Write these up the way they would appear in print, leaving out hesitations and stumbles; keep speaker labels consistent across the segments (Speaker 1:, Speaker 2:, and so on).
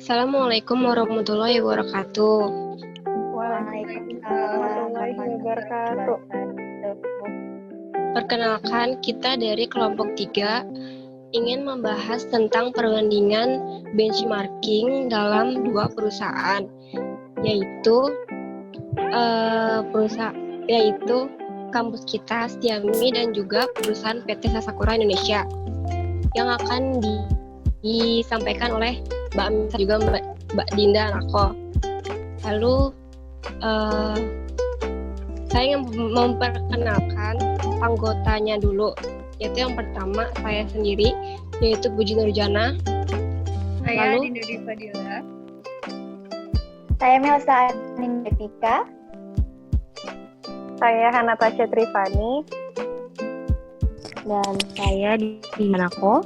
Speaker 1: Assalamualaikum warahmatullahi wabarakatuh.
Speaker 2: Waalaikumsalam warahmatullahi wabarakatuh.
Speaker 1: Perkenalkan, kita dari kelompok 3 ingin membahas tentang perbandingan benchmarking dalam dua perusahaan, yaitu kampus kita Setiami dan juga perusahaan PT Sasakura Indonesia yang akan disampaikan oleh Mbak Misa juga Mbak Dinda Nako. Lalu saya ingin memperkenalkan anggotanya dulu, yaitu yang pertama saya sendiri, yaitu Puji Nurjana.
Speaker 2: Saya Dinda Fadila.
Speaker 3: Saya Melsa Anindika.
Speaker 2: Saya Hanatasha Trifani.
Speaker 4: Dan saya Dinda Nako.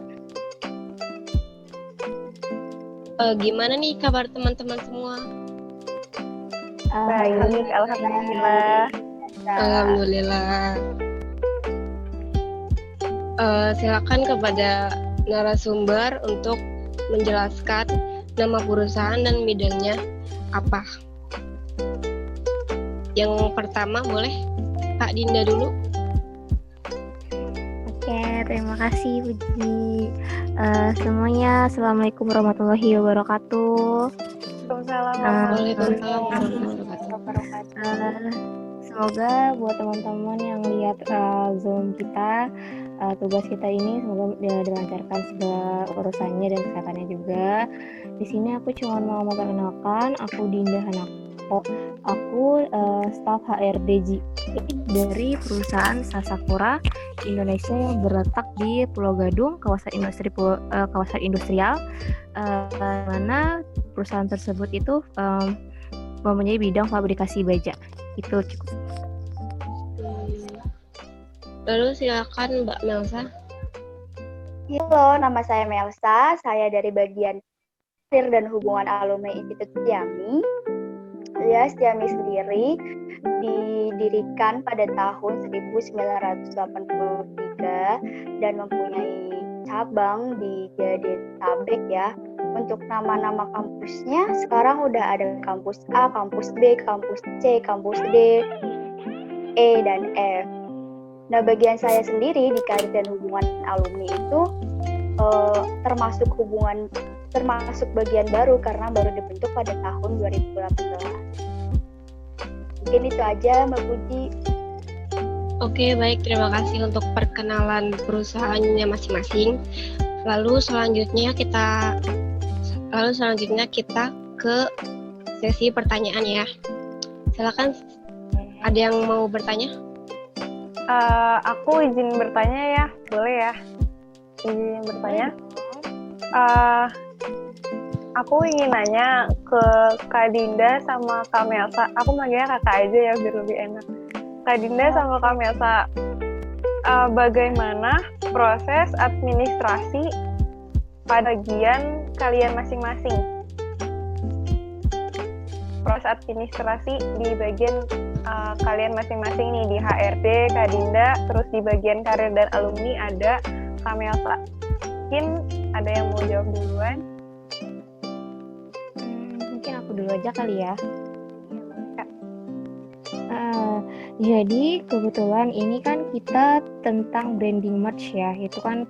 Speaker 1: Gimana nih kabar teman-teman semua?
Speaker 2: Baik, alhamdulillah.
Speaker 1: Alhamdulillah. Silakan kepada narasumber untuk menjelaskan nama perusahaan dan bidangnya apa. Yang pertama boleh Kak Dinda dulu.
Speaker 4: Oke, terima kasih Puji. Semuanya, Assalamualaikum warahmatullahi wabarakatuh.
Speaker 1: Waalaikumsalam warahmatullahi wabarakatuh.
Speaker 4: Semoga buat teman-teman yang lihat Zoom kita, tugas kita ini semoga dilancarkan segala urusannya dan kesehatannya juga. Di sini aku cuma mau memperkenalkan, aku Dinda Hanako. Aku staf HRD GA dari perusahaan Sasakura Indonesia yang terletak di Pulau Gadung, kawasan industrial, mana perusahaan tersebut itu mempunyai bidang fabrikasi baja. Itu cukup.
Speaker 1: Lalu silakan Mbak Melsa.
Speaker 3: Halo, nama saya Melsa. Saya dari bagian Karir dan Hubungan Alumni Institut Setiami. Ya, Setiami sendiri didirikan pada tahun 1983 dan mempunyai cabang di Jabodetabek ya. Untuk nama-nama kampusnya sekarang udah ada kampus A, kampus B, kampus C, kampus D, E, dan F. Nah, bagian saya sendiri di Karir dan Hubungan Alumni itu termasuk bagian baru karena baru dibentuk pada tahun 2018. Mungkin itu aja Mbak Puji.
Speaker 1: Oke, baik, terima kasih untuk perkenalan perusahaannya masing-masing. Lalu selanjutnya kita ke sesi pertanyaan ya. Silakan, ada yang mau bertanya?
Speaker 2: Aku izin bertanya ya, boleh ya? Izin bertanya. Aku ingin nanya ke Kak Dinda sama Kak Melsa. Aku manggilnya kakak aja ya biar lebih enak. Kak Dinda sama Kak Melsa, bagaimana proses administrasi pada bagian kalian masing-masing? Proses administrasi di bagian kalian masing-masing nih, di HRD Kak Dinda, terus di bagian karir dan alumni ada Kak Melsa. Mungkin ada yang mau jawab duluan?
Speaker 4: Mungkin aku dulu aja kali ya. Jadi kebetulan ini kan kita tentang branding merch ya, itu kan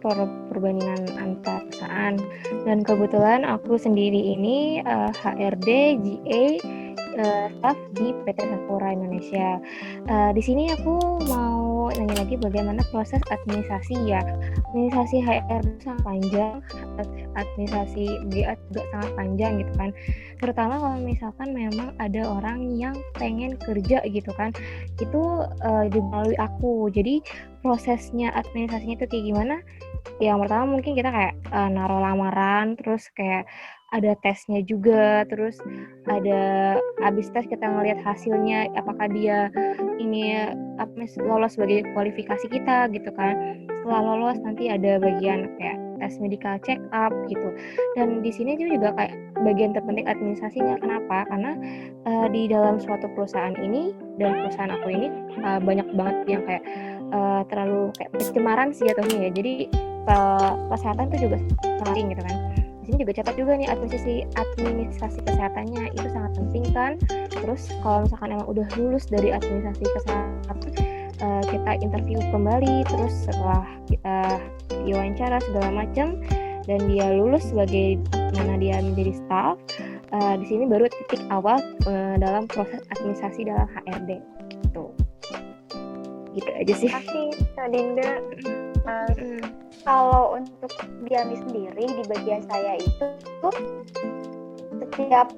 Speaker 4: perbandingan antar perusahaan. Dan kebetulan aku sendiri ini HRD GA staff di PT Sasakura Indonesia. Di sini aku mau nanya lagi bagaimana proses administrasi ya. Administrasi HR sangat panjang, administrasi GA juga sangat panjang gitu kan. Terutama kalau misalkan memang ada orang yang pengen kerja gitu kan, itu melalui aku. Jadi prosesnya administrasinya itu kayak gimana? Yang pertama mungkin kita kayak naruh lamaran, terus kayak ada tesnya juga, terus ada habis tes kita ngelihat hasilnya apakah dia ini lolos sebagai kualifikasi kita gitu kan. Setelah lolos nanti ada bagian kayak tes medical check up gitu. Dan di sini juga kayak bagian terpenting administrasinya. Kenapa? Karena di dalam suatu perusahaan ini dan perusahaan aku ini banyak banget yang kayak terlalu kayak pencemaran sih jatuhnya ya. Jadi kesehatan itu juga sangat penting gitu kan. Di sini juga catat juga nih administrasi kesehatannya itu sangat penting kan. Terus kalau misalkan emang udah lulus dari administrasi kesehatan, kita interview kembali, terus setelah kita diwawancara segala macam dan dia lulus sebagai mana dia menjadi staff, di sini baru titik awal dalam proses administrasi dalam HRD gitu aja sih.
Speaker 2: Terima kasih Kak Dinda.
Speaker 3: Kalau untuk Diami sendiri di bagian saya itu setiap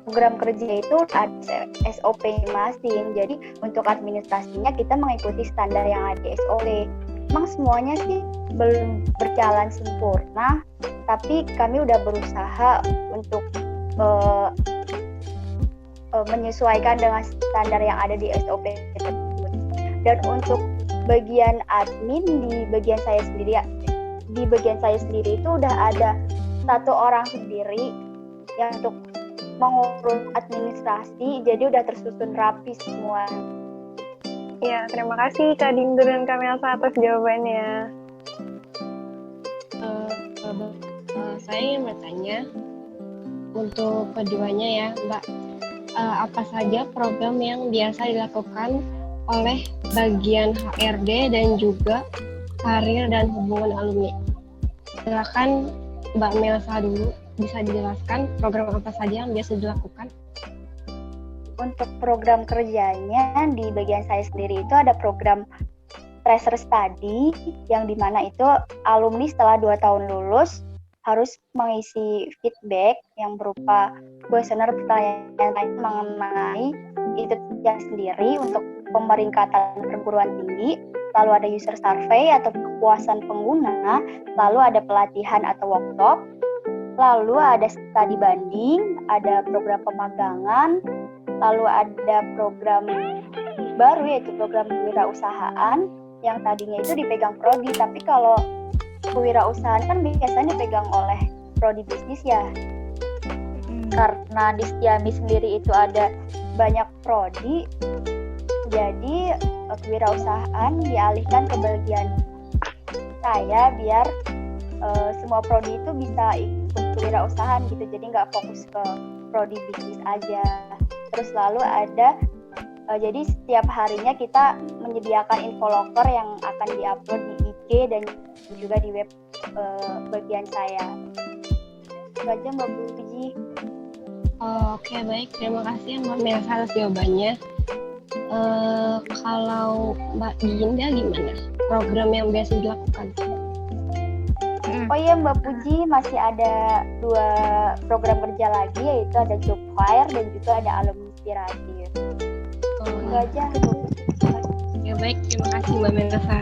Speaker 3: program kerja itu ada SOP masing. Jadi untuk administrasinya kita mengikuti standar yang ada di SOP. Memang semuanya sih belum berjalan sempurna, tapi kami udah berusaha untuk menyesuaikan dengan standar yang ada di SOP tersebut. Dan untuk bagian admin di bagian saya sendiri itu udah ada satu orang sendiri yang untuk mengurus administrasi, jadi udah tersusun rapi semua.
Speaker 2: Ya, terima kasih Kak Dinda dan Kak Melsa atas jawabannya.
Speaker 1: Saya ingin bertanya untuk keduanya ya, Mbak, apa saja program yang biasa dilakukan oleh bagian HRD dan juga karir dan hubungan alumni? Silakan Mbak Melsa dulu, bisa dijelaskan program apa saja yang biasa dilakukan?
Speaker 3: Untuk program kerjanya di bagian saya sendiri itu ada program tracer study yang dimana itu alumni setelah 2 tahun lulus harus mengisi feedback yang berupa kuesioner pertanyaan mengenai itu sendiri untuk pemeringkatan perguruan tinggi, lalu ada user survey atau kepuasan pengguna, lalu ada pelatihan atau workshop, lalu ada studi banding, ada program pemagangan, lalu ada program baru yaitu program kewirausahaan yang tadinya itu dipegang prodi, tapi kalau kewirausahaan kan biasanya dipegang oleh prodi bisnis ya. Karena di Setiami sendiri itu ada banyak prodi, jadi kewirausahaan dialihkan ke bagian saya biar semua prodi itu bisa ikut kewirausahaan gitu, jadi nggak fokus ke prodi bisnis aja. Terus lalu ada jadi setiap harinya kita menyediakan infoloker yang akan diupload di IG dan juga di web bagian saya. Itu aja Mbak Puji.
Speaker 1: Oke, baik, terima kasih Mbak Melsa atas jawabannya. Kalau Mbak Dinda gimana? Program yang biasa dilakukan?
Speaker 3: Oh iya Mbak Puji, masih ada 2 program kerja lagi, yaitu ada job fair dan juga ada alumni inspiratif. Itu aja.
Speaker 1: Ya baik, terima kasih Mbak Melsa.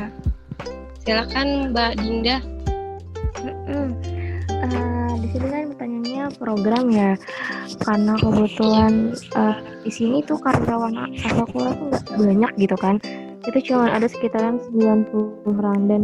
Speaker 1: Silakan Mbak Dinda.
Speaker 4: Di sini kan pertanyaannya program ya, karena kebetulan di sini tuh karyawan Asakura tuh nggak banyak gitu kan, itu cuma ada sekitaran 90 orang dan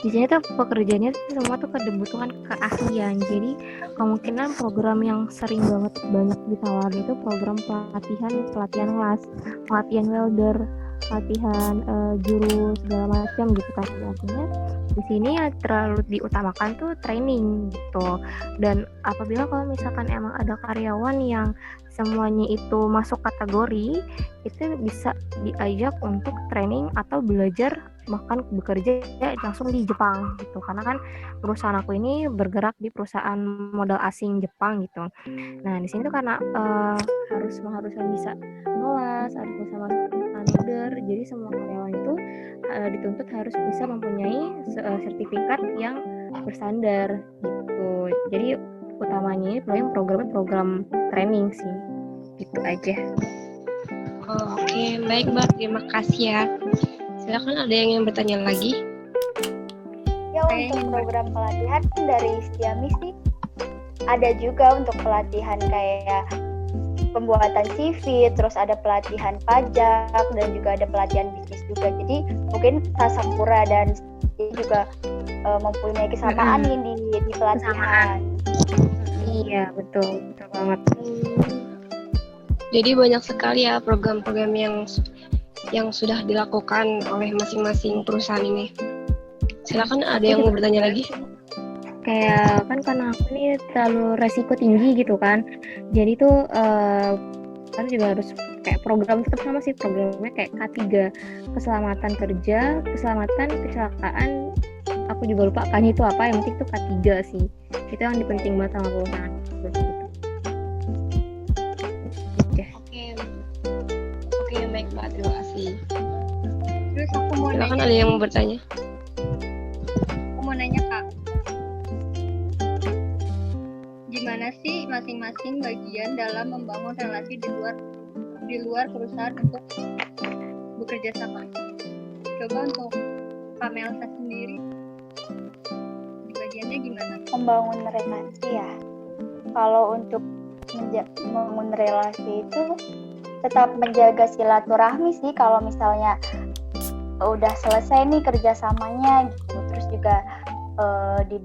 Speaker 4: di sini tuh pekerjaannya semua tuh kebutuhan keahlian. Jadi kemungkinan program yang sering banyak ditawarin itu program pelatihan kelas, pelatihan welder, pelatihan juru segala macam gitu kan. Artinya di sini ya terlalu diutamakan tuh training gitu. Dan apabila kalau misalkan emang ada karyawan yang semuanya itu masuk kategori, itu bisa diajak untuk training atau belajar bahkan bekerja langsung di Jepang gitu, karena kan perusahaan aku ini bergerak di perusahaan modal asing Jepang gitu. Nah di sini tuh karena harus bisa ngelas, harus bisa masuk order, jadi semua karyawan itu dituntut harus bisa mempunyai sertifikat yang berstandar gitu. Jadi utamanya ini program training sih, gitu aja.
Speaker 1: Oke, baik Mbak, terima kasih ya. Silakan ada yang ingin bertanya lagi?
Speaker 3: Ya, untuk program pelatihan dari Setiami sih ada juga untuk pelatihan kayak pembuatan CV, terus ada pelatihan pajak dan juga ada pelatihan bisnis juga. Jadi mungkin Asakura dan Setiami juga mempunyai kesamaan nih di pelatihan.
Speaker 4: Iya, betul banget.
Speaker 1: Jadi banyak sekali ya program-program yang sudah dilakukan oleh masing-masing perusahaan ini. Silakan ada yang mau bertanya lagi?
Speaker 4: kayak kan karena aku ini terlalu resiko tinggi gitu kan. Jadi tuh kan juga harus kayak program tetap sama sih programnya kayak K3 keselamatan kerja, keselamatan kecelakaan. Aku juga lupa kan itu apa, yang penting itu K3 sih. Itu yang penting banget sama perusahaan. Gitu.
Speaker 1: Oke, baik Mbak, terima kasih.
Speaker 5: Terus aku mau
Speaker 1: Silakan
Speaker 5: nanya,
Speaker 1: ada yang mau bertanya.
Speaker 5: Kak, gimana sih masing-masing bagian dalam membangun relasi di luar perusahaan untuk bekerja sama? Coba untuk Kak Melsa sendiri, di bagiannya gimana?
Speaker 3: Membangun relasi ya. Kalau untuk membangun relasi itu tetap menjaga silaturahmi sih. Kalau misalnya udah selesai nih kerjasamanya gitu, terus juga di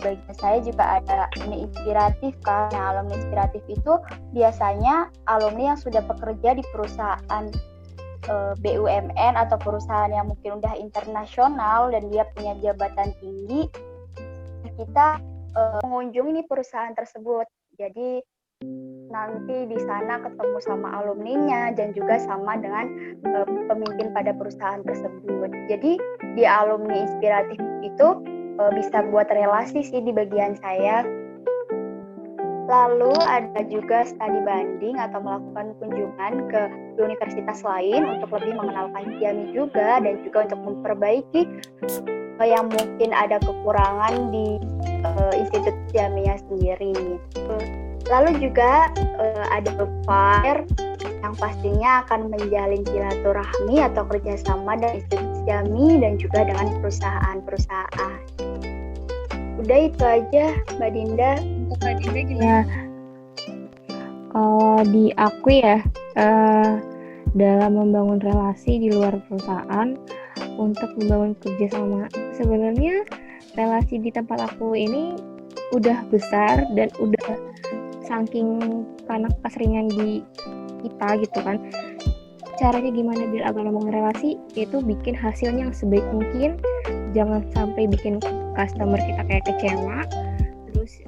Speaker 3: bagian saya juga ada alumni inspiratif kan. Nah, alumni inspiratif itu biasanya alumni yang sudah bekerja di perusahaan BUMN atau perusahaan yang mungkin udah internasional dan dia punya jabatan tinggi. Kita mengunjungi nih perusahaan tersebut. Jadi nanti di sana ketemu sama alumninya dan juga sama dengan pemimpin pada perusahaan tersebut. Jadi di alumni inspiratif itu bisa buat relasi sih di bagian saya. Lalu ada juga studi banding atau melakukan kunjungan ke universitas lain untuk lebih mengenalkan Siami juga dan juga untuk memperbaiki yang mungkin ada kekurangan di institut Siaminya sendiri. Lalu juga ada FIRE yang pastinya akan menjalin silaturahmi atau kerjasama dengan institut Siami dan juga dengan perusahaan-perusahaan. Udah itu aja, Mbak Dinda.
Speaker 5: Untuk Kak Dinda gimana?
Speaker 4: Ya, kalau di aku ya, dalam membangun relasi di luar perusahaan untuk membangun kerjasama, sebenarnya relasi di tempat aku ini udah besar dan udah saking karena keseringan di kita gitu kan. Caranya gimana biar agar membangun relasi, itu bikin hasilnya yang sebaik mungkin, jangan sampai bikin customer kita kayak kecewa. Terus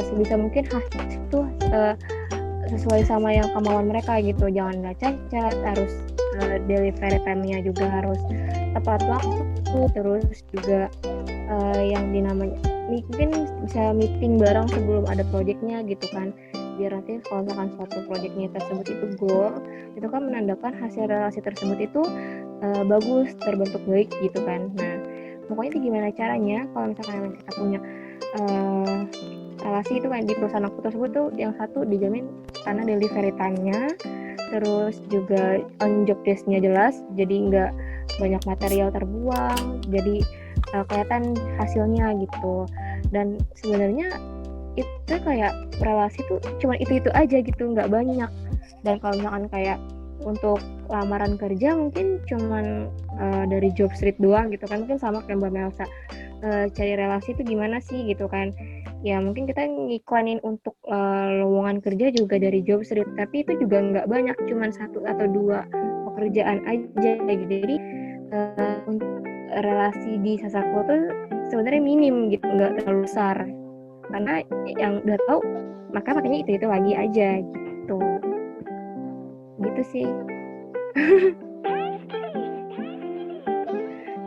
Speaker 4: sebisa mungkin hasil itu sesuai sama yang kemauan mereka gitu, jangan nggak cacat, harus delivery time-nya juga harus tepat waktu, terus juga yang dinamanya mungkin bisa meeting bareng sebelum ada projectnya gitu kan, biar nanti kalau misalkan suatu projectnya tersebut itu goal, itu kan menandakan hasil relasi tersebut itu bagus, terbentuk baik gitu kan. Nah, pokoknya itu gimana caranya kalau misalkan kita punya relasi itu kan di perusahaan aku tersebut tuh, yang satu dijamin karena delivery time-nya, terus juga on job desk-nya jelas, jadi nggak banyak material terbuang, jadi kelihatan hasilnya gitu. Dan sebenarnya itu kayak relasi tuh cuma itu aja gitu, nggak banyak. Dan kalau misalkan kayak untuk lamaran kerja mungkin cuman dari job street doang gitu kan, mungkin sama kayak Mbak Melsa, cari relasi itu gimana sih gitu kan. Ya mungkin kita ngiklanin untuk lowongan kerja juga dari job street, tapi itu juga nggak banyak, cuman 1 atau 2 pekerjaan aja gitu. Jadi untuk relasi di Sasakul tuh sebenarnya minim gitu, nggak terlalu besar, karena yang udah tahu maka makanya itu lagi aja gitu sih.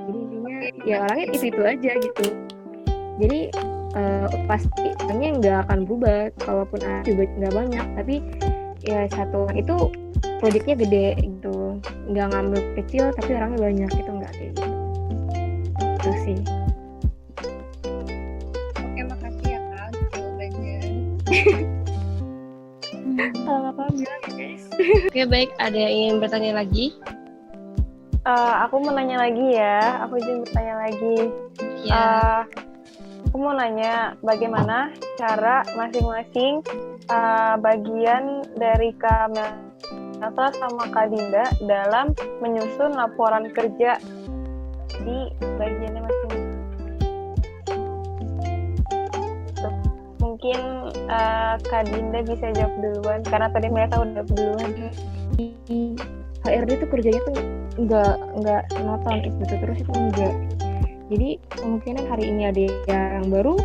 Speaker 4: Jadi intinya ya orangnya itu aja gitu, jadi pasti orangnya nggak akan berubah, kalaupun ada juga nggak banyak, tapi ya satu itu proyeknya gede gitu, nggak ngambil kecil tapi orangnya banyak, itu nggak kayak gitu. Itu sih.
Speaker 5: Oke, makasih ya Kak untuk jawabannya.
Speaker 4: Kalau nggak paham bilang ya guys.
Speaker 1: Oke, baik, ada yang ingin bertanya lagi?
Speaker 2: Aku mau nanya lagi ya. Aku izin bertanya lagi.
Speaker 1: Ya.
Speaker 2: Aku mau nanya bagaimana cara masing-masing bagian dari Kak Melsa sama Kak Dinda dalam menyusun laporan kerja di bagiannya masing-masing. Mungkin Kak Dinda bisa jawab duluan karena tadi Melsa udah jawab duluan.
Speaker 4: Di HRD tuh kerjanya tuh nggak nonton itu terus, itu enggak. Jadi kemungkinan hari ini ada yang baru,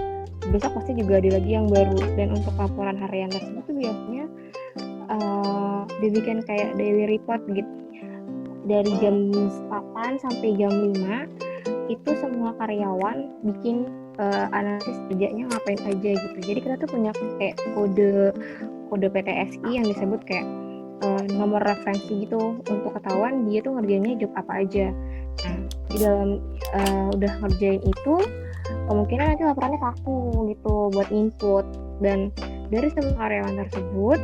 Speaker 4: besok pasti juga ada lagi yang baru. Dan untuk laporan harian tersebut tuh biasanya dibikin kayak daily report gitu. Dari jam 8 sampai jam 5 itu semua karyawan bikin analisis kerjanya ngapain aja gitu. Jadi kita tuh punya kayak kode PTSI yang disebut kayak nomor referensi gitu untuk ketahuan dia tuh ngerjainnya job apa aja. Nah, di dalam udah ngerjain itu kemungkinan nanti laporannya ke aku gitu buat input, dan dari semua karyawan tersebut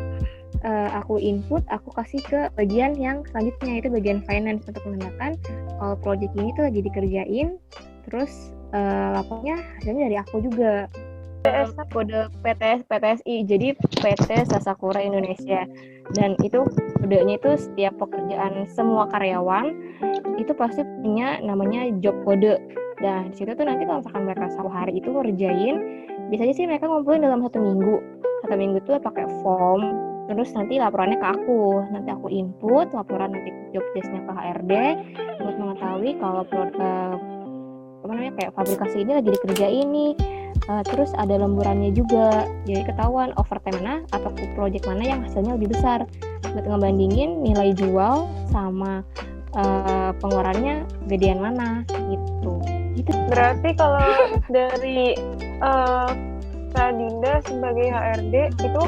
Speaker 4: aku input, aku kasih ke bagian yang selanjutnya, itu bagian finance, untuk menandakan kalau project ini tuh lagi dikerjain, terus lapornya hasilnya dari aku juga. Kode PTSI, jadi PT Sasakura Indonesia, dan itu kodenya itu setiap pekerjaan semua karyawan itu pasti punya namanya job kode. Nah, di situ tuh nanti kalau misalkan mereka satu hari itu ngerjain, biasanya sih mereka ngumpulin dalam 1 minggu. 1 minggu tuh pakai form, terus nanti laporannya ke aku. Nanti aku input laporan nanti job desk-nya ke HRD buat mengetahui kalau kayak fabrikasi ini lagi dikerjain nih. Terus ada lemburannya juga, jadi ketahuan overtime mana atau project mana yang hasilnya lebih besar, buat ngebandingin nilai jual sama pengeluarannya gedean mana gitu.
Speaker 2: Berarti kalau dari Kak Dinda sebagai HRD itu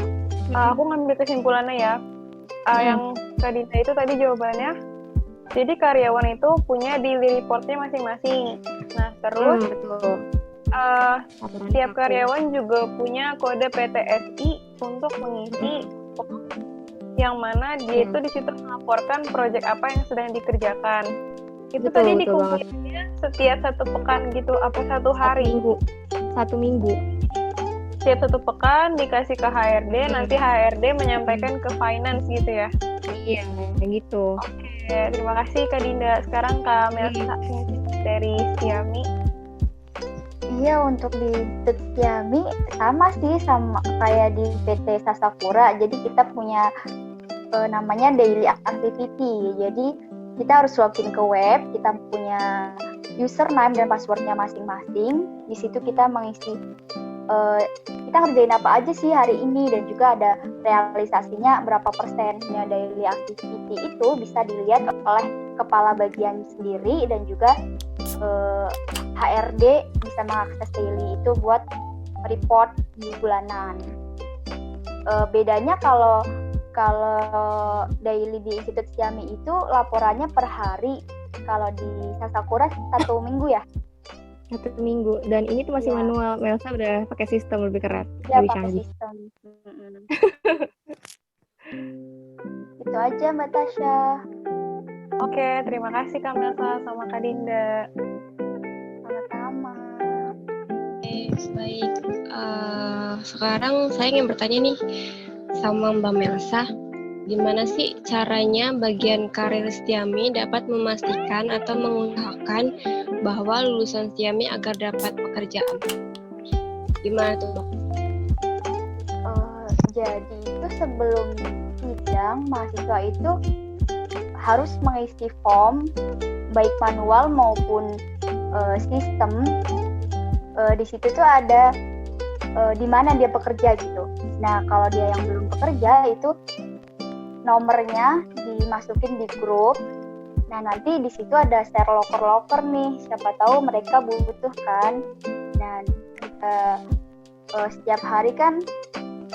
Speaker 2: aku ngambil kesimpulannya ya, yang Kak Dinda itu tadi jawabannya, jadi karyawan itu punya daily reportnya masing-masing. Nah terus setiap karyawan juga punya kode PTSI untuk mengisi yang mana dia itu di situ melaporkan proyek apa yang sedang dikerjakan. Itu tadi dikumpulinnya setiap 1 pekan gitu, apa 1 hari?
Speaker 4: 1 minggu.
Speaker 2: Setiap 1 pekan dikasih ke HRD, nanti HRD menyampaikan ke finance gitu ya?
Speaker 4: Iya, gitu.
Speaker 2: Oke, terima kasih Kak Dinda. Sekarang Kak Melsa dari Setiami.
Speaker 3: Iya, untuk di Setiami sama sih sama kayak di PT Sasakura. Jadi kita punya namanya daily activity. Jadi kita harus login ke web, kita punya username dan passwordnya masing-masing. Di situ kita mengisi kita ngerjain apa aja sih hari ini, dan juga ada realisasinya berapa persennya. Daily activity itu bisa dilihat oleh kepala bagian sendiri, dan juga HRD bisa mengakses daily itu buat report bulanan. Bedanya kalau daily di Institut Setiami itu laporannya per hari, kalau di Sasakura 1 minggu ya.
Speaker 4: 1 minggu, dan ini tuh masih manual. Melsa udah pakai sistem lebih keren,
Speaker 3: ya,
Speaker 4: lebih
Speaker 3: pakai
Speaker 4: canggih.
Speaker 3: Sistem. Itu aja Mbak Tasya.
Speaker 2: Oke, terima kasih Kak Melsa sama Kak Dinda.
Speaker 3: Sama-sama.
Speaker 1: Oke, baik. Sekarang saya ingin bertanya nih sama Mbak Melsa, gimana sih caranya bagian karir Setiami dapat memastikan atau mengusahakan bahwa lulusan Setiami agar dapat pekerjaan? Gimana tuh, Mbak?
Speaker 3: Jadi itu sebelum sidang, mahasiswa itu harus mengisi form baik manual maupun sistem. Di situ tuh ada di mana dia bekerja gitu. Nah, kalau dia yang belum bekerja itu nomornya dimasukin di grup. Nah, nanti di situ ada share loker nih. Siapa tahu mereka butuh kan. Dan setiap hari kan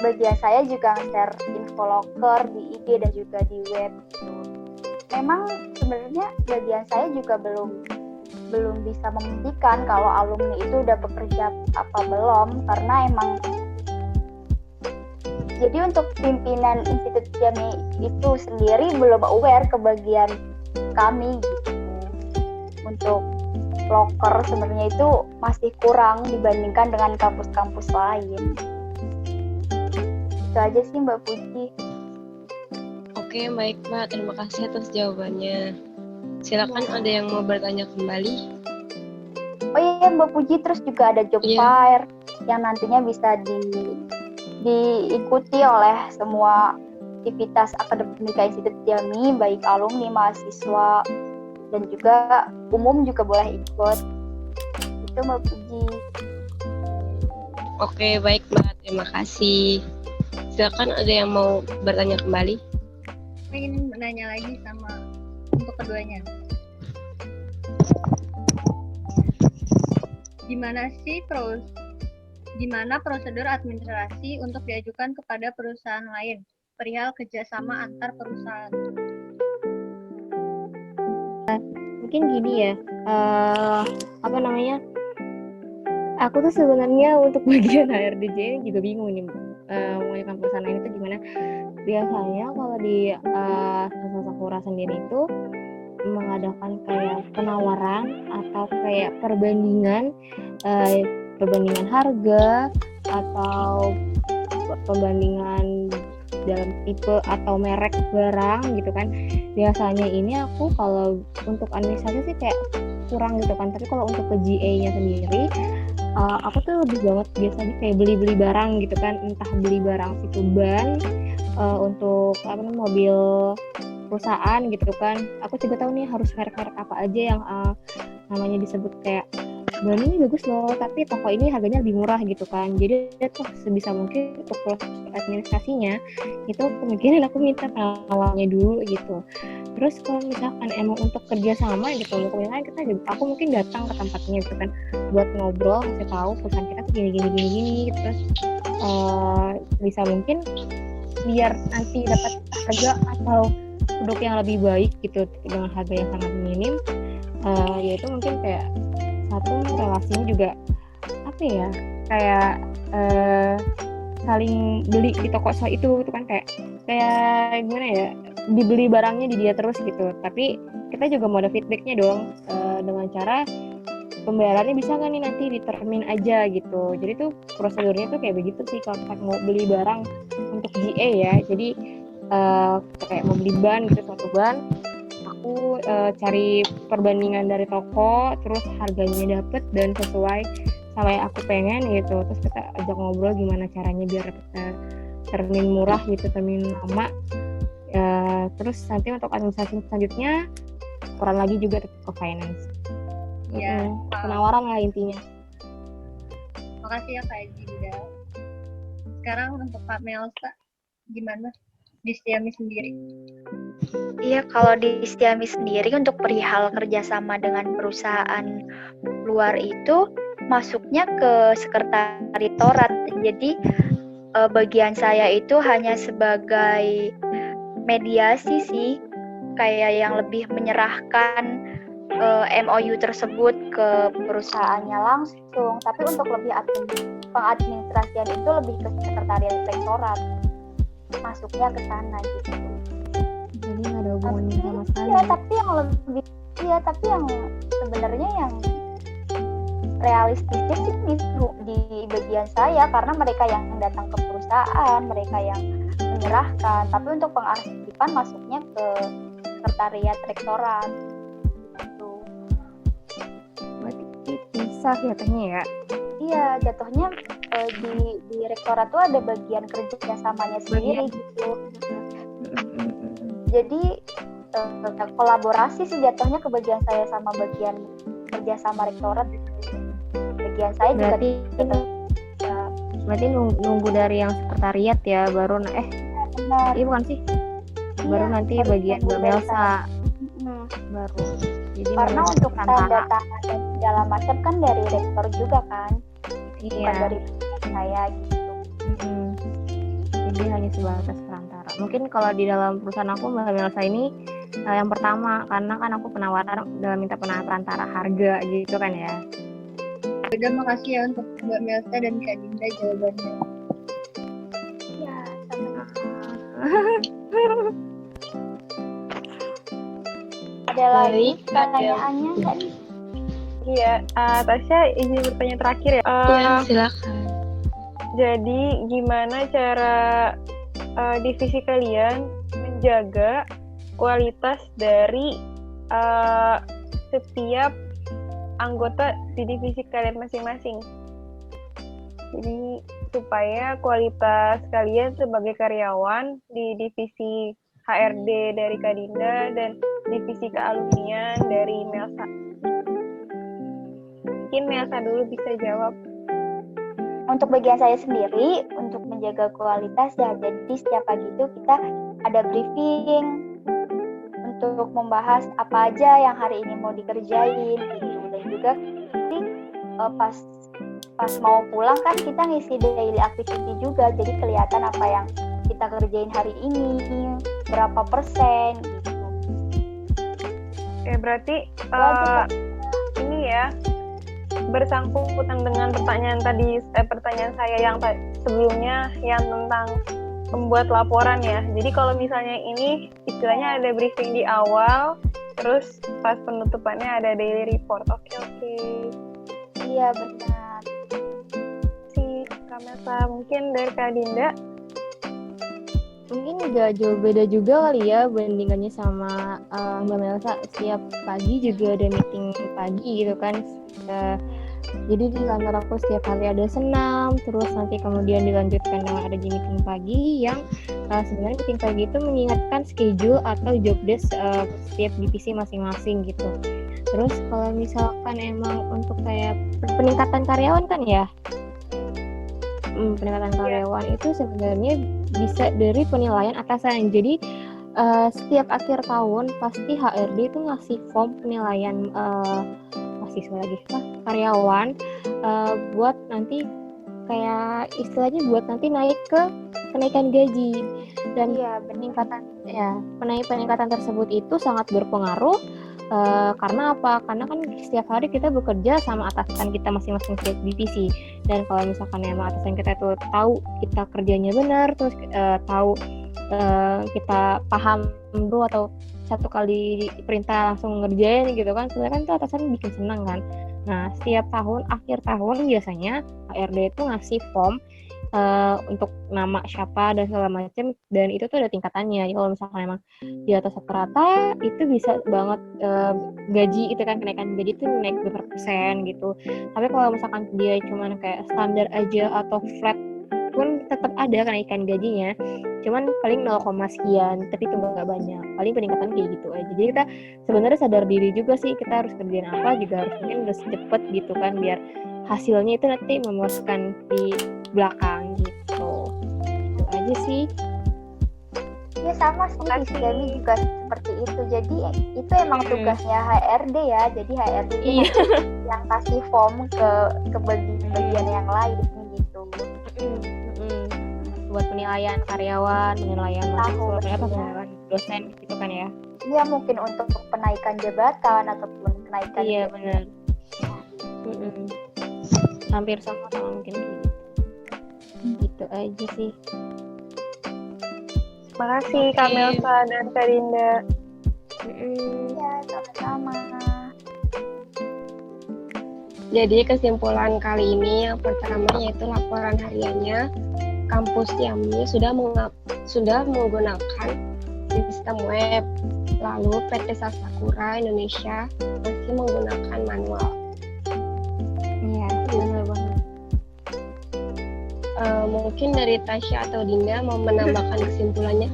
Speaker 3: bagian saya juga nge-share info loker di IG dan juga di web gitu. Memang sebenarnya bagian saya juga belum bisa membuktikan kalau alumni itu udah bekerja apa belum, karena emang jadi untuk pimpinan Institut Setiami itu sendiri belum aware ke bagian kami gitu. Untuk loker sebenarnya itu masih kurang dibandingkan dengan kampus-kampus lain. Itu aja sih Mbak Puji.
Speaker 1: Oke, baik Mbak. Terima kasih atas jawabannya. Silakan ada yang mau bertanya kembali.
Speaker 3: Oh iya Mbak Puji, terus juga ada job fair yang nantinya bisa diikuti oleh semua aktivitas akademika Institut Setiami, baik alumni, mahasiswa, dan juga umum juga boleh ikut. Itu Mbak Puji.
Speaker 1: Oke, baik Mbak. Terima kasih. Silakan ada yang mau bertanya kembali.
Speaker 5: Saya ingin menanya lagi sama untuk keduanya. Gimana prosedur administrasi untuk diajukan kepada perusahaan lain perihal kerjasama antar perusahaan?
Speaker 4: Mungkin gini ya, apa namanya? Aku tuh sebenarnya untuk bagian HRDJ ini juga bingung nih, mengajukan perusahaan lain itu gimana. Biasanya kalau di Sasa Sakura sendiri itu mengadakan kayak penawaran atau kayak perbandingan harga atau pembandingan dalam tipe atau merek barang gitu kan. Biasanya ini aku kalau untuk administrasi sih kayak kurang gitu kan, tapi kalau untuk ke GA-nya sendiri aku tuh lebih banget biasanya kayak beli-beli barang gitu kan, entah beli barang situ ban untuk mobil perusahaan gitu kan. Aku juga tahu nih harus merek-merek apa aja yang namanya disebut kayak ban ini bagus loh, tapi toko ini harganya lebih murah gitu kan. Jadi tuh sebisa mungkin untuk proses administrasinya itu kemungkinan aku minta penawarnya dulu gitu. Terus kalau misalkan emang untuk kerja sama gitu, misalkan aku mungkin datang ke tempatnya gitu kan, buat ngobrol, kasih tahu perusahaan kita tuh gini. Terus bisa mungkin biar nanti dapat harga atau produk yang lebih baik gitu dengan harga yang sangat minim, yaitu mungkin kayak satu relasinya juga apa ya, kayak saling beli di toko itu kan, kayak gimana ya, dibeli barangnya di dia terus gitu. Tapi kita juga mau ada feedbacknya dong, dengan cara pembayarannya bisa nggak nih nanti di termin aja gitu. Jadi tuh prosedurnya tuh kayak begitu sih kalau kita mau beli barang untuk GA ya. Jadi kayak mau beli ban gitu, suatu ban, aku cari perbandingan dari toko, terus harganya dapet dan sesuai sama yang aku pengen gitu. Terus kita ajak ngobrol gimana caranya biar dapet termin murah gitu, termin lama. Terus nanti untuk administrasi selanjutnya kurang lagi juga ke finance.
Speaker 5: Ya,
Speaker 4: penawaran lah intinya.
Speaker 5: Makasih ya Kak Dinda. Sekarang untuk Kak Melsa, gimana di Setiami sendiri?
Speaker 3: Iya, kalau di Setiami sendiri untuk perihal kerjasama dengan perusahaan luar itu masuknya ke sekretariatorat. Jadi bagian saya itu hanya sebagai mediasi sih, kayak yang lebih menyerahkan MOU tersebut ke perusahaannya langsung. Tapi untuk lebih pengadministrasian itu lebih ke sekretariat rektorat, masuknya ke sana gitu.
Speaker 4: Jadi nggak ada hubungannya sama sekali.
Speaker 3: Iya, tapi yang sebenarnya yang realistisnya sih di bagian saya, karena mereka yang datang ke perusahaan, mereka yang menyerahkan. Tapi untuk pengarsipan masuknya ke sekretariat rektorat. Gitu.
Speaker 4: Berarti bisa jatuhnya ya?
Speaker 3: Iya, jatuhnya di rektorat tuh ada bagian kerjasamanya sendiri gitu. Jadi kolaborasi sih jatuhnya ke bagian saya sama bagian kerjasama rektorat. Bagian saya
Speaker 4: berarti
Speaker 3: juga
Speaker 4: berarti nunggu dari yang sekretariat ya, baru
Speaker 3: benar.
Speaker 4: Iya bukan sih? Baru nanti bagian Mbak Melsa baru. Jadi
Speaker 3: karena untuk tanda tangan dan segala macam kan dari rektor juga kan, bukan dari saya gitu.
Speaker 4: Jadi hanya sebatas perantara. Mungkin kalau di dalam perusahaan aku Mbak Melsa ini yang pertama, karena kan aku penawaran dalam minta perantara harga gitu kan ya.
Speaker 5: Udah, makasih ya untuk Mbak Melsa dan Kak Dinda jawabannya.
Speaker 3: Ya, sama-sama. Ada lagi pertanyaannya kan?
Speaker 2: Iya, Tasya izin bertanya terakhir ya.
Speaker 1: Ya, silakan.
Speaker 2: Jadi gimana cara divisi kalian menjaga kualitas dari setiap anggota di divisi kalian masing-masing? Jadi supaya kualitas kalian sebagai karyawan di divisi HRD dari Kak Dinda dan divisi kealumnian dari Melsa. Mungkin Melsa dulu bisa jawab.
Speaker 3: untuk bagian saya sendiri, untuk menjaga kualitas ya, jadi setiap pagi itu kita ada briefing untuk membahas apa aja yang hari ini mau dikerjain gitu. Dan juga nanti pas mau pulang kan kita ngisi daily activity juga, jadi kelihatan apa yang kita kerjain hari ini, berapa persen gitu.
Speaker 2: Berarti ini ya bersangkutan dengan pertanyaan saya yang sebelumnya yang tentang membuat laporan ya. Jadi kalau misalnya ini istilahnya ada briefing di awal, terus pas penutupannya ada daily report. Oke.
Speaker 3: Iya benar.
Speaker 2: Si Kamesa, mungkin dari Kak Dinda.
Speaker 4: Mungkin nggak jauh beda juga kali ya bandingannya sama Mbak Melsa. Setiap pagi juga ada meeting pagi gitu kan. Jadi di kantor aku setiap hari ada senam, terus nanti kemudian dilanjutkan dengan ada meeting pagi yang sebenarnya meeting pagi itu mengingatkan schedule atau job desk setiap divisi masing-masing gitu. Terus kalau misalkan emang untuk kayak peningkatan karyawan kan ya, peningkatan karyawan itu sebenarnya bisa dari penilaian atasan. Jadi setiap akhir tahun pasti HRD itu ngasih form penilaian karyawan buat nanti kayak istilahnya buat nanti naik ke kenaikan gaji. Dan peningkatan tersebut itu sangat berpengaruh karena apa? Karena kan setiap hari kita bekerja sama atasan kita masing-masing setiap divisi, dan kalau misalkan emang atasan kita itu tahu kita kerjanya benar, terus tahu kita paham dulu atau satu kali perintah langsung ngerjain gitu kan, sebenarnya kan itu atasan bikin senang kan. Nah setiap tahun akhir tahun biasanya HRD itu ngasih form untuk nama siapa dan segala macam, dan itu tuh ada tingkatannya. Jadi kalau misalkan emang di atas rata itu bisa banget gaji itu kan, kenaikan gaji itu naik beberapa persen gitu. Tapi kalau misalkan dia cuman kayak standar aja atau flat pun tetap ada kenaikan gajinya, cuman paling 0, sekian, tapi itu nggak banyak, paling peningkatan kayak gitu aja. Jadi kita sebenarnya sadar diri juga sih kita harus kerjain apa, juga harus mungkin udah cepet gitu kan, biar hasilnya itu nanti memuaskan di belakang gitu. Itu aja sih.
Speaker 3: Ya sama sih, di STEMI juga seperti itu. Jadi itu emang tugasnya HRD ya. Jadi HRD itu yang kasih form ke bagian yang lain gitu.
Speaker 4: Buat penilaian karyawan, penilaian mahasiswa, penilaian dosen gitu kan ya.
Speaker 3: Iya, mungkin untuk penaikan jabatan ataupun kenaikan.
Speaker 4: Iya benar. Hampir sama mungkin gitu. Gitu aja sih.
Speaker 2: Makasih Kak Melsa dan Kak Dinda.
Speaker 3: Ya, sama-sama.
Speaker 1: Jadi kesimpulan kali ini yang pertama yaitu laporan hariannya kampus Tiami sudah menggunakan sistem web. Lalu PT Sasakura Indonesia masih menggunakan manual.
Speaker 4: Iya, benar banget.
Speaker 1: Mungkin dari Tasya atau Dinda mau menambahkan kesimpulannya?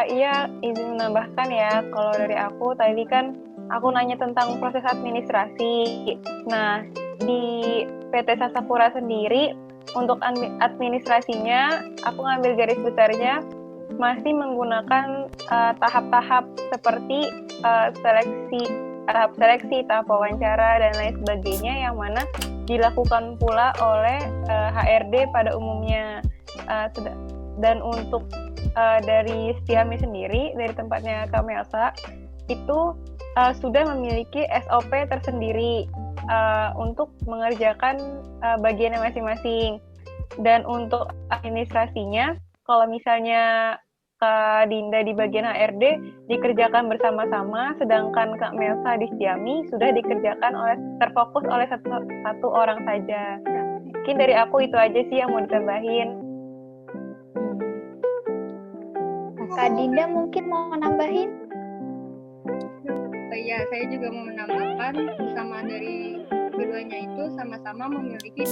Speaker 2: Iya, izin menambahkan ya. Kalau dari aku tadi kan aku nanya tentang proses administrasi. Nah, di PT Sasakura sendiri untuk administrasinya aku ngambil garis besarnya masih menggunakan tahap-tahap seperti tahap seleksi, tahap wawancara dan lain sebagainya, yang mana dilakukan pula oleh HRD pada umumnya. Dan untuk dari Stiami sendiri, dari tempatnya Kak Melsa, itu sudah memiliki SOP tersendiri untuk mengerjakan bagiannya masing-masing. Dan untuk administrasinya, kalau misalnya Kak Dinda di bagian HRD dikerjakan bersama-sama, sedangkan Kak Melsa di Stiami sudah dikerjakan terfokus oleh satu orang saja. Mungkin dari aku itu aja sih yang mau ditambahin.
Speaker 3: Kak Dinda mungkin mau nambahin?
Speaker 5: Ya, saya juga mau menambahkan sama dari keduanya itu sama-sama memiliki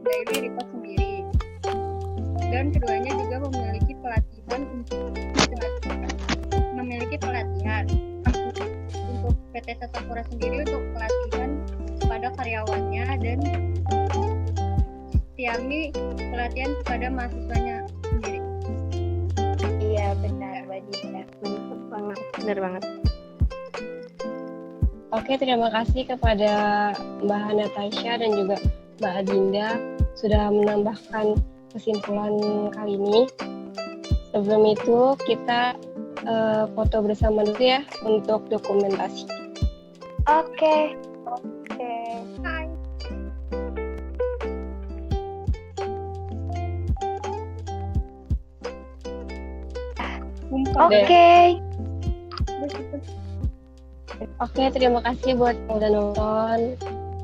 Speaker 5: daily report sendiri. Dan keduanya juga memiliki pelatihan untuk PT Sasakura sendiri untuk pelatihan pada karyawannya, dan Tiami pelatihan kepada mahasiswanya sendiri.
Speaker 3: Iya benar Mbak Dinda.
Speaker 4: Mantap banget, benar banget.
Speaker 1: Oke, terima kasih kepada Mbak Natasha dan juga Mbak Adinda sudah menambahkan kesimpulan kali ini. Sebelum itu kita foto bersama dulu ya untuk dokumentasi.
Speaker 3: Oke.
Speaker 2: Oke.
Speaker 5: Hai.
Speaker 3: Oke.
Speaker 1: Oke, terima kasih buat yang udah nonton.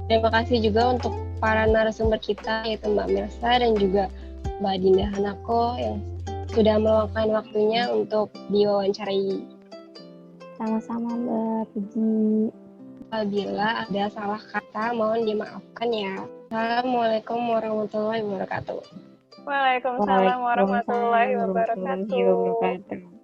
Speaker 1: Terima kasih juga untuk para narasumber kita, yaitu Mbak Melsa dan juga Mbak Dinda Hanako yang sudah meluangkan waktunya untuk diwawancarai.
Speaker 4: Sama-sama Mbak Puji.
Speaker 1: Apabila ada salah kata, mohon dimaafkan ya. Assalamualaikum warahmatullahi wabarakatuh.
Speaker 2: Waalaikumsalam warahmatullahi
Speaker 4: Waalaikumsalam warahmatullahi
Speaker 2: wabarakatuh.
Speaker 4: wabarakatuh.